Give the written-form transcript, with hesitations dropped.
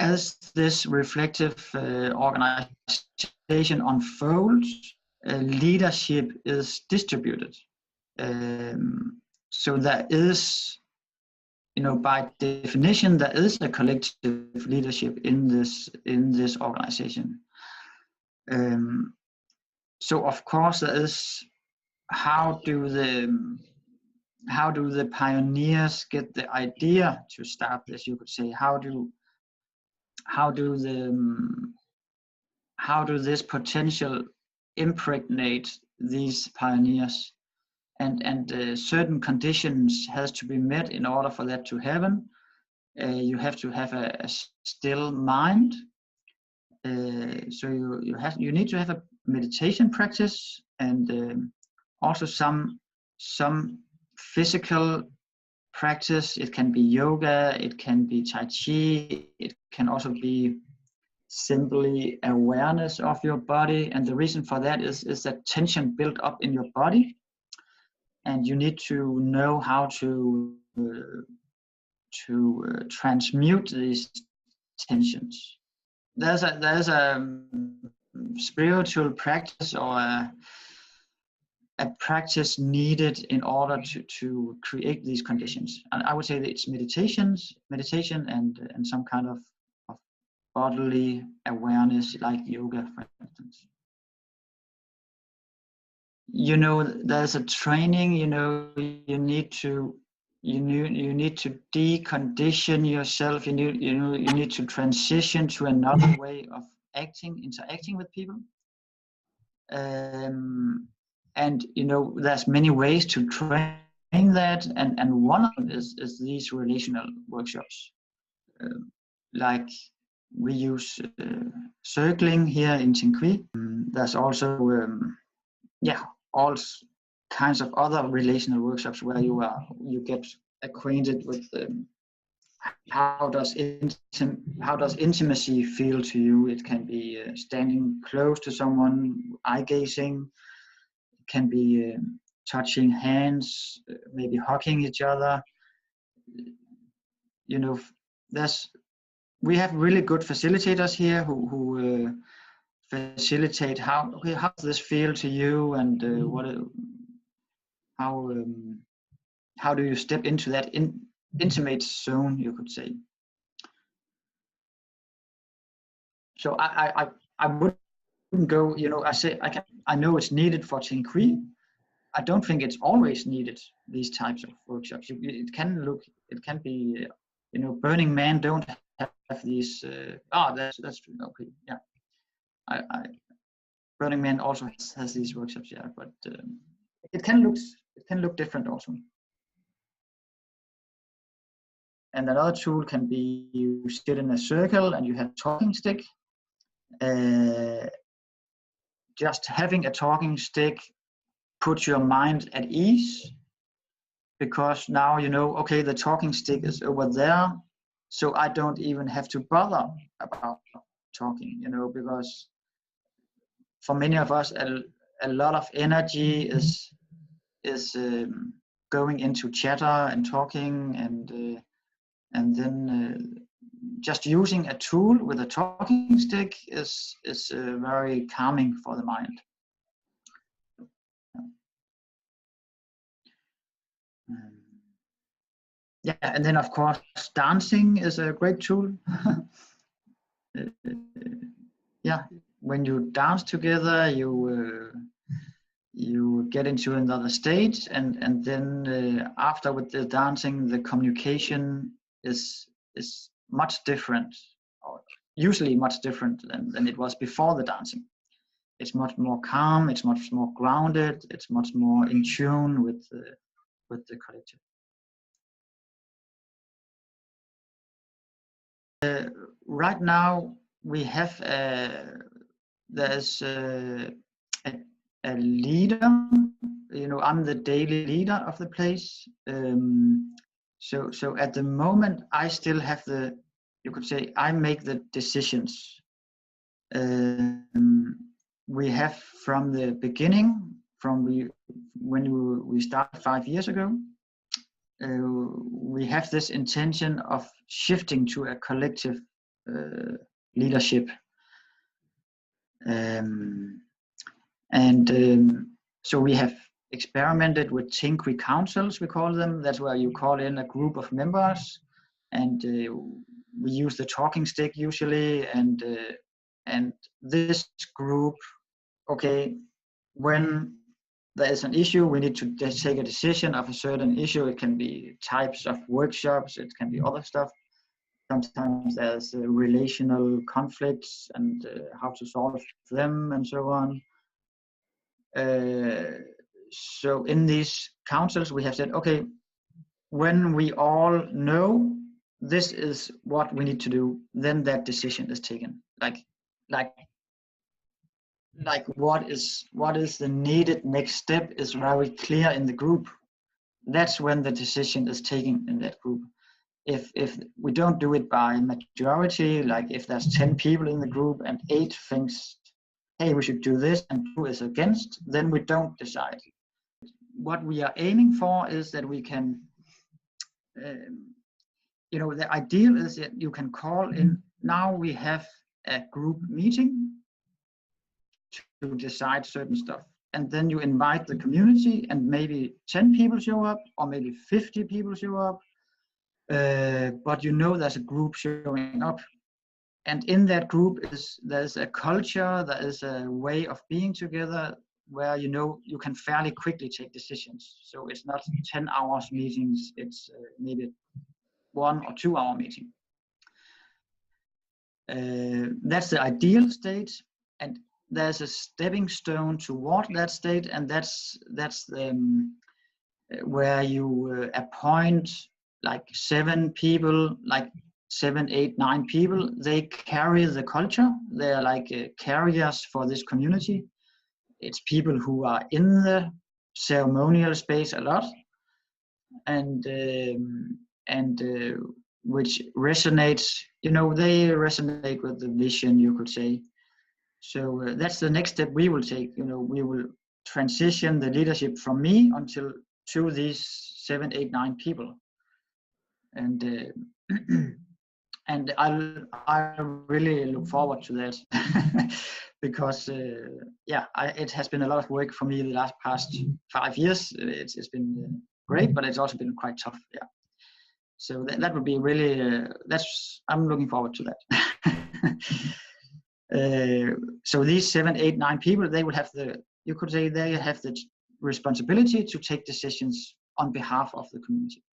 as this reflective organization unfolds, leadership is distributed. So there is, by definition, there is a collective leadership in this organization. So of course there is, how do the pioneers get the idea to start this? You could say, how do this potential impregnate these pioneers, and certain conditions has to be met in order for that to happen. You have to have a still mind. So you need to have a meditation practice, and also some physical practice. It can be yoga, it can be tai chi, it can also be simply awareness of your body. And the reason for that is that tension built up in your body, and you need to know how to transmute these tensions. There's a spiritual practice, or a practice needed in order to create these conditions. And I would say that it's meditation and some kind of bodily awareness, like yoga, for instance. There's a training. You need to decondition yourself. You need to transition to another way of interacting with people. And there's many ways to train that, and one of them is these relational workshops. Like we use circling here in Tingqi. There's also all kinds of other relational workshops where you get acquainted with how does intimacy feel to you. It can be standing close to someone, eye gazing. It can be touching hands, maybe hugging each other. We have really good facilitators here who facilitate how does this feel to you, and how do you step into that intimate zone, you could say. So I wouldn't go, I know it's needed for Tingqi. I don't think it's always needed, these types of workshops. It can be, Burning Man don't have these. That's true. Okay, yeah. Burning Man also has these workshops, yeah, but it can look different also. And another tool can be, you sit in a circle and you have a talking stick. Just having a talking stick puts your mind at ease, because now okay, the talking stick is over there, so I don't even have to bother about talking, because for many of us, a lot of energy is going into chatter and talking, and then just using a tool with a talking stick is very calming for the mind. Yeah, and then of course dancing is a great tool. Yeah, when you dance together, you get into another state, and then after with the dancing, the communication is much different, or usually much different than it was before the dancing. It's much more calm, it's much more grounded, it's much more in tune with the collective. Right now we have there's a leader. I'm the daily leader of the place. So at the moment, I still have you could say, I make the decisions. We have from the beginning, when we started 5 years ago, we have this intention of shifting to a collective leadership. So we have experimented with Tinqi councils, we call them. That's where you call in a group of members, and we use the talking stick usually. And this group, okay, when there is an issue, we need to take a decision of a certain issue. It can be types of workshops, it can be other stuff. Sometimes there's relational conflicts and how to solve them and so on. So in these councils, we have said, okay, when we all know this is what we need to do, then that decision is taken. Like what is the needed next step is very clear in the group. That's when the decision is taken in that group. If we don't do it by majority, like if there's 10 people in the group and 8 thinks, hey, we should do this, and 2 is against, then we don't decide. What we are aiming for is that we can, the ideal is that you can call in, now we have a group meeting to decide certain stuff. And then you invite the community and maybe 10 people show up or maybe 50 people show up. But there's a group showing up. And in that group there's a culture, there is a way of being together where you can fairly quickly take decisions. So it's not 10 hours meetings, it's maybe 1 or 2 hour meeting. That's the ideal state, and there's a stepping stone toward that state, and that's where you appoint like 7 people, like 7, 8, 9 people. They carry the culture. They're like carriers for this community. It's people who are in the ceremonial space a lot, and which resonates. They resonate with the vision, you could say. So that's the next step we will take. We will transition the leadership from me to these 7, 8, 9 people, and and I really look forward to that because it has been a lot of work for me the past 5 years. It's been great, but it's also been quite tough. Yeah. So that would be really I'm looking forward to that. So these 7, 8, 9 people, they will have they have the responsibility to take decisions on behalf of the community.